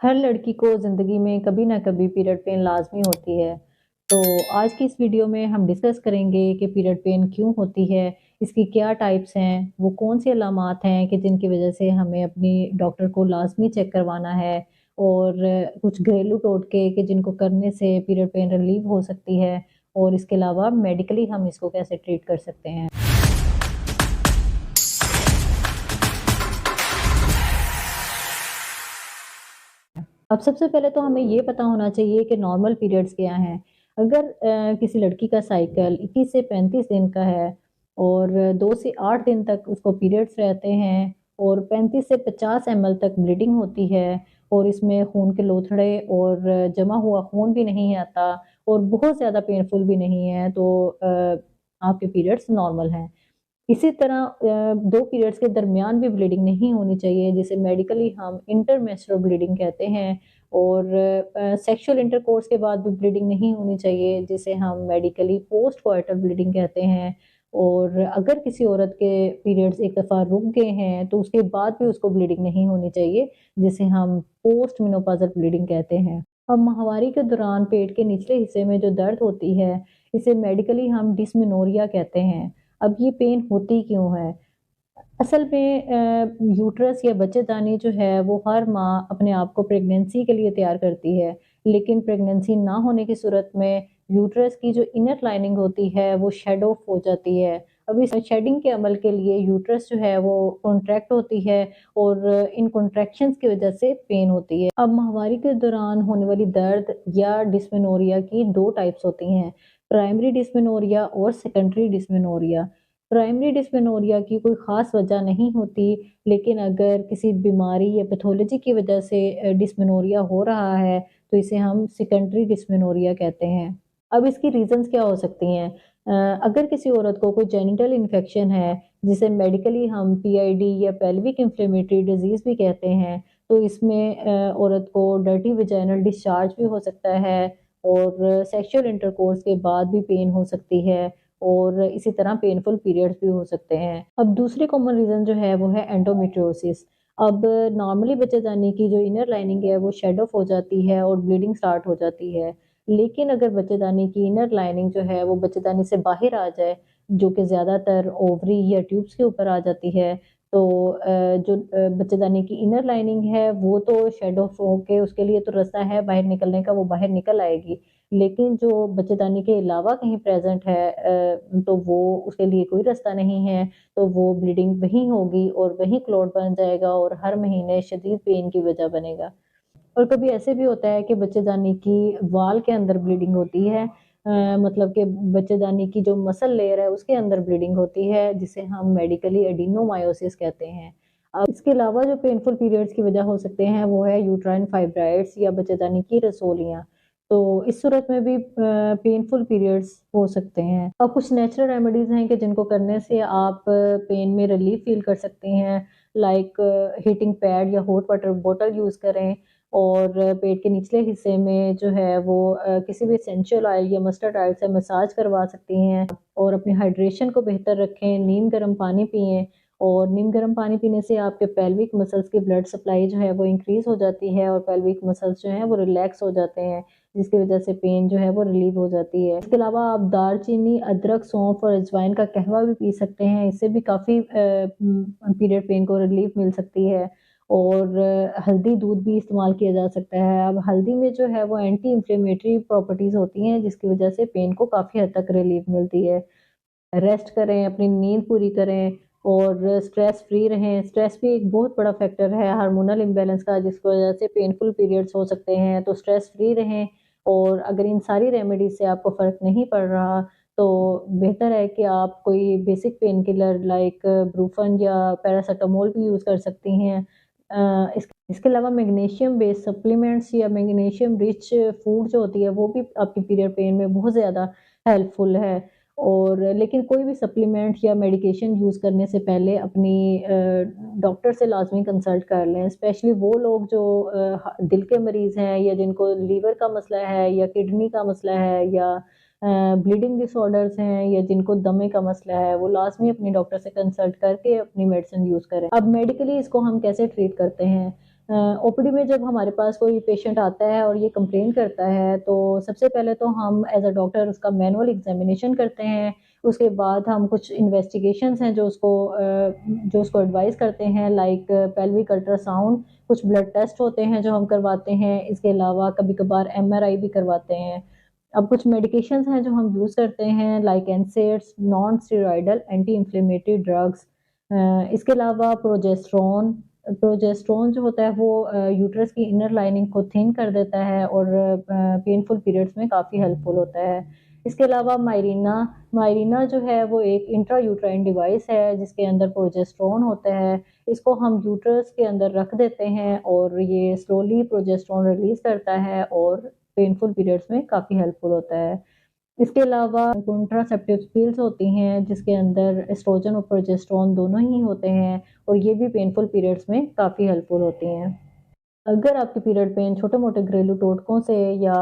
हर लड़की को ज़िंदगी में कभी ना कभी पीरियड पेन लाज़मी होती है। तो आज की इस वीडियो में हम डिस्कस करेंगे कि पीरियड पेन क्यों होती है, इसकी क्या टाइप्स हैं, वो कौन-सी अलामात हैं कि जिनकी वज़ह से हमें अपनी डॉक्टर को लाज़मी चेक करवाना है और कुछ घरेलू टोटके कि जिनको करने से पीरियड पेन रिलीव हो सकती है और इसके अलावा मेडिकली हम इसको कैसे ट्रीट कर सकते हैं। अब सबसे पहले तो हमें ये पता होना चाहिए कि नॉर्मल पीरियड्स क्या हैं। अगर किसी लड़की का साइकिल 21 से 35 दिन का है और 2 से 8 दिन तक उसको पीरियड्स रहते हैं और 35 से 50 ml तक ब्लीडिंग होती है और इसमें खून के लोथड़े और जमा हुआ खून भी नहीं आता और बहुत ज़्यादा पेनफुल भी नहीं है, तो आपके पीरियड्स नॉर्मल हैं। इसी तरह 2 पीरियड्स के दरमियान भी ब्लीडिंग नहीं होनी चाहिए, जिसे मेडिकली हम इंटरमेंस्ट्रुअल ब्लीडिंग कहते हैं और सेक्सुअल इंटरकोर्स के बाद भी ब्लीडिंग नहीं होनी चाहिए, जिसे हम मेडिकली पोस्ट कोइटल ब्लीडिंग कहते हैं। और अगर किसी औरत के पीरियड्स एक दफ़ा रुक गए हैं, तो उसके बाद भी उसको ब्लीडिंग नहीं होनी चाहिए, जिसे हम पोस्ट मेनोपॉज़ल ब्लीडिंग कहते हैं। अब माहवारी के दौरान पेट के निचले हिस्से में जो दर्द होती है, इसे मेडिकली हम डिस्मेनोरिया कहते हैं। अब ये पेन होती क्यों है? असल में यूट्रस या बच्चेदानी जो है वो हर माँ अपने आप को प्रेगनेंसी के लिए तैयार करती है, लेकिन प्रेगनेंसी ना होने की सूरत में यूट्रस की जो इनर लाइनिंग होती है वो शेड ऑफ हो जाती है। अब इस शेडिंग के अमल के लिए यूट्रस जो है वो कॉन्ट्रैक्ट होती है और इन कॉन्ट्रैक्शंस की वजह से पेन होती है। अब माहवारी के दौरान होने वाली दर्द या डिस्मेनोरिया की 2 टाइप्स होती हैं, प्राइमरी डिस्मेनोरिया और सेकेंडरी डिस्मेनोरिया। प्राइमरी डिस्मेनोरिया की कोई ख़ास वजह नहीं होती, लेकिन अगर किसी बीमारी या पैथोलॉजी की वजह से डिस्मेनोरिया हो रहा है, तो इसे हम सेकेंडरी डिस्मेनोरिया कहते हैं। अब इसकी रीज़न्स क्या हो सकती हैं? अगर किसी औरत को कोई जेनिटल इन्फेक्शन है, जिसे मेडिकली हम पीआईडी या पेल्विक इन्फ्लेमेटरी डिज़ीज़ भी कहते हैं, तो इसमें औरत को डर्टी वेजाइनल डिस्चार्ज भी हो सकता है और सेक्सुअल इंटरकोर्स के बाद भी पेन हो सकती है और इसी तरह पेनफुल पीरियड्स भी हो सकते हैं। अब दूसरी कॉमन रीज़न जो है वो है एंडोमेट्रियोसिस। अब नॉर्मली बच्चेदानी की जो इनर लाइनिंग है वो शेड ऑफ हो जाती है और ब्लीडिंग स्टार्ट हो जाती है। लेकिन अगर बच्चेदानी की इनर लाइनिंग जो है वो बच्चेदानी से बाहर आ जाए, जो कि ज़्यादातर ओवरी या ट्यूब्स के ऊपर आ जाती है, तो जो बच्चेदानी की इनर लाइनिंग है वो तो शेड ऑफ होके उसके लिए तो रास्ता है बाहर निकलने का, वो बाहर निकल आएगी। लेकिन जो बच्चेदानी के अलावा कहीं प्रेज़ेंट है तो वो उसके लिए कोई रास्ता नहीं है, तो वो ब्लीडिंग वहीं होगी और वहीं क्लॉट बन जाएगा और हर महीने शदीद पेन की वजह बनेगा। और कभी ऐसे भी होता है कि बच्चेदानी की वॉल के अंदर ब्लीडिंग होती है, मतलब कि बच्चेदानी की जो मसल लेयर है उसके अंदर ब्लीडिंग होती है, जिसे हम मेडिकली एडिनोमायोसिस कहते हैं। अब इसके अलावा जो पेनफुल पीरियड्स की वजह हो सकते हैं वो है यूट्राइन फाइब्राइड्स या बच्चेदानी की रसोलियाँ। तो इस सूरत में भी पेनफुल पीरियड्स हो सकते हैं। और कुछ नेचुरल रेमेडीज़ हैं कि जिनको करने से आप पेन में रिलीफ फ़ील कर सकती हैं, लाइक हीटिंग पैड या हॉट वाटर बॉटल यूज़ करें और पेट के निचले हिस्से में जो है वो किसी भी एसेंशियल ऑयल या मस्टर्ड ऑयल से मसाज करवा सकती हैं और अपनी हाइड्रेशन को बेहतर रखें, नीम गर्म पानी पिएँ और नीम गर्म पानी पीने से आपके पेल्विक मसल्स की ब्लड सप्लाई जो है वो इंक्रीज़ हो जाती है और पेल्विक मसल्स जो हैं वो रिलैक्स हो जाते हैं, जिसकी वजह से पेन जो है वो रिलीव हो जाती है। इसके अलावा आप दालचीनी, अदरक, सौंफ और अजवाइन का कहवा भी पी सकते हैं, इससे भी काफ़ी पीरियड पेन को रिलीफ मिल सकती है। और हल्दी दूध भी इस्तेमाल किया जा सकता है। अब हल्दी में जो है वो एंटी इन्फ्लेमेटरी प्रॉपर्टीज़ होती हैं, जिसकी वजह से पेन को काफ़ी हद तक रिलीफ मिलती है। रेस्ट करें, अपनी नींद पूरी करें और स्ट्रेस फ्री रहें। स्ट्रेस भी एक बहुत बड़ा फैक्टर है हार्मोनल इम्बैलेंस का, जिसकी वजह से पेनफुल पीरियड्स हो सकते हैं, तो स्ट्रेस फ्री रहें और अगर इन सारी रेमेडीज़ से आपको फ़र्क नहीं पड़ रहा, तो बेहतर है कि आप कोई basic pain killer like Brufen या पैरासिटामोल भी यूज़ कर सकती हैं। इसके अलावा मैग्नीशियम बेस्ड सप्लीमेंट्स या मैग्नीशियम रिच फूड जो होती है, वो भी आपकी पीरियड पेन में बहुत ज़्यादा हेल्पफुल है। और लेकिन कोई भी सप्लीमेंट या मेडिकेशन यूज़ करने से पहले अपनी डॉक्टर से लाज़मी कंसल्ट कर लें, स्पेशली वो लोग जो दिल के मरीज़ हैं या जिनको लीवर का मसला है या किडनी का मसला है या ब्लीडिंग डिसऑर्डर्स हैं या जिनको दमे का मसला है, वो लाज़मी अपनी डॉक्टर से कंसल्ट करके अपनी मेडिसिन यूज़ करें। अब मेडिकली इसको हम कैसे ट्रीट करते हैं? ओपीडी में जब हमारे पास कोई पेशेंट आता है और ये कंप्लेन करता है, तो सबसे पहले तो हम एज़ अ डॉक्टर उसका मैनुअल एग्ज़ामिनेशन करते हैं। उसके बाद हम कुछ इन्वेस्टिगेशंस हैं जो उसको एडवाइस करते हैं, लाइक पेल्विक अल्ट्रासाउंड, कुछ ब्लड टेस्ट होते हैं जो हम करवाते हैं। इसके अलावा कभी-कभार एमआरआई भी करवाते हैं। अब कुछ मेडिकेशंस हैं जो हम यूज़ करते हैं, like NSAIDs, non steroidal anti inflammatory drugs. इसके अलावा प्रोजेस्टेरोन प्रोजेस्टेरोन जो होता है वो यूट्रस की इनर लाइनिंग को थिन कर देता है और पेनफुल पीरियड्स में काफ़ी हेल्पफुल होता है। इसके अलावा मायरीना मायरीना जो है वो एक इंट्रा यूट्राइन डिवाइस है जिसके अंदर प्रोजेस्टेरोन होता है। इसको हम यूट्रस के अंदर रख देते हैं और ये स्लोली प्रोजेस्टेरोन रिलीज़ करता है और पेनफुल पीरियड्स में काफ़ी हेल्पफुल होता है। इसके अलावा कॉन्ट्रासेप्टिव पिल्स होती हैं जिसके अंदर एस्ट्रोजन और प्रोजेस्टेरोन दोनों ही होते हैं और ये भी पेनफुल पीरियड्स में काफ़ी हेल्पफुल होती हैं। अगर आपकी पीरियड पेन छोटे-मोटे घरेलू टोटकों से या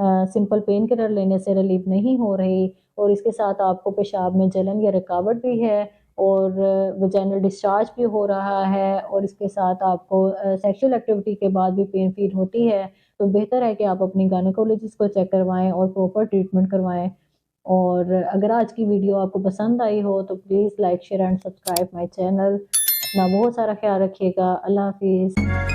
सिंपल पेन किलर लेने से रिलीव नहीं हो रही और इसके साथ आपको पेशाब में जलन या रुकावट भी है और वजाइनल डिस्चार्ज भी हो रहा है और इसके साथ आपको सेक्सुअल एक्टिविटी के बाद भी पेन फील होती है, तो बेहतर है कि आप अपनी गायनेकोलॉजिस्ट को चेक करवाएँ और प्रॉपर ट्रीटमेंट करवाएँ। और अगर आज की वीडियो आपको पसंद आई हो तो please like, share and subscribe my channel. अपना बहुत सारा ख्याल रखिएगा। अल्लाह हाफ़िज़।